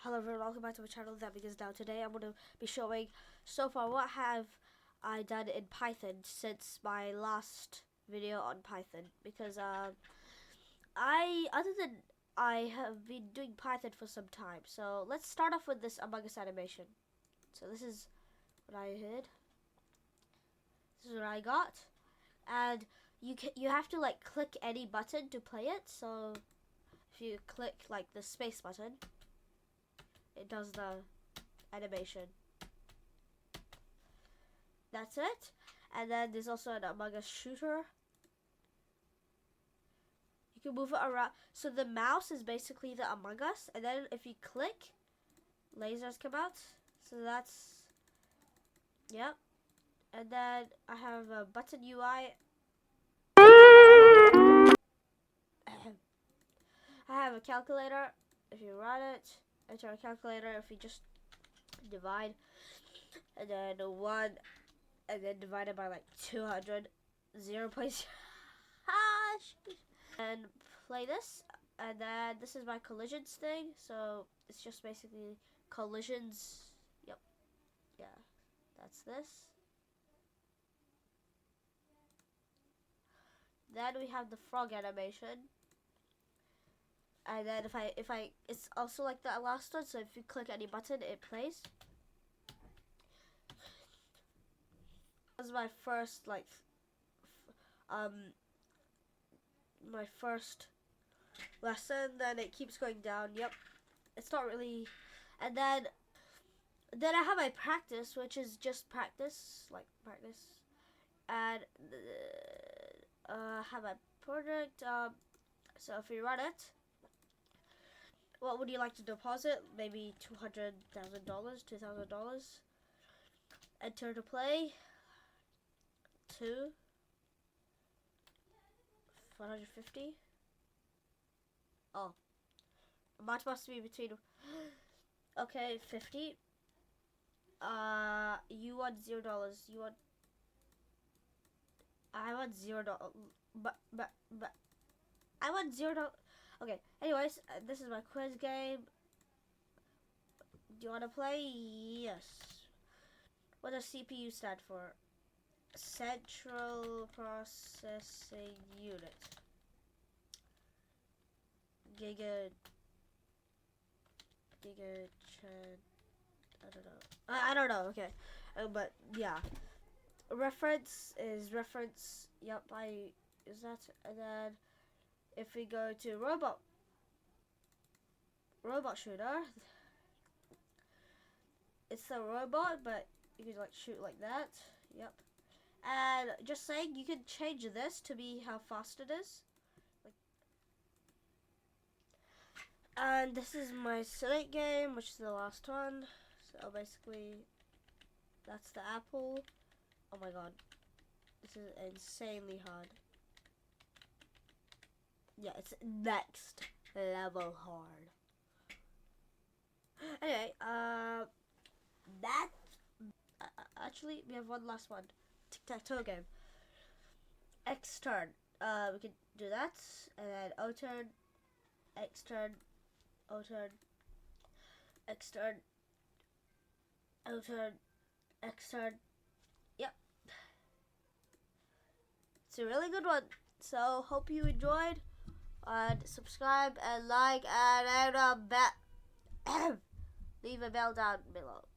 Hello everyone, welcome back to my channel, That Begins Now. Today I'm going to be showing so far what have I done in Python since my last video on Python, because I have been doing Python for some time. So let's start off with this Among Us animation. So this is what I did. This is what I got, and you have to like click any button to play it. So if you click like the space button, it does the animation. That's it. And then there's also an Among Us shooter. You can move it around. So the mouse is basically the Among Us, and then if you click, lasers come out. So that's, yep. And then I have a button UI. I have a calculator. If you run it, enter a calculator. If you just divide, and then 1, and then divided by like 200, 0. And play this, and then this is my collisions thing. So it's just basically collisions. Yep, yeah, that's this. Then we have the frog animation, and then if I it's also like the last one. So if you click any button, it plays. That was my first my first lesson. Then it keeps going down. Yep, it's not really. And then I have my practice, which is just practice, like practice. And have a project. So if you run it, what would you like to deposit? Maybe $200,000, $2,000. Enter to play. 450. Oh, amount must be between. Okay, 50. You want $0. You want. I want $0. But I want $0. Okay. Anyways, this is my quiz game. Do you want to play? Yes. What does CPU stand for? Central Processing Unit. Giga. I don't know. Okay, but yeah. Reference is reference. Yep, is that. And then if we go to robot shooter, it's a robot, but you can like shoot like that. Yep. And just saying, you can change this to be how fast it is. And this is my Snake game, which is the last one. So basically, that's the apple. Oh my god, this is insanely hard. Yeah, it's next level hard. Anyway, that actually we have one last one. Tic-tac-toe game. X turn. We can do that, and then O turn, X turn, O turn, X turn, O turn, X turn. Yep. It's a really good one. So hope you enjoyed, and subscribe and like, and leave a bell down below.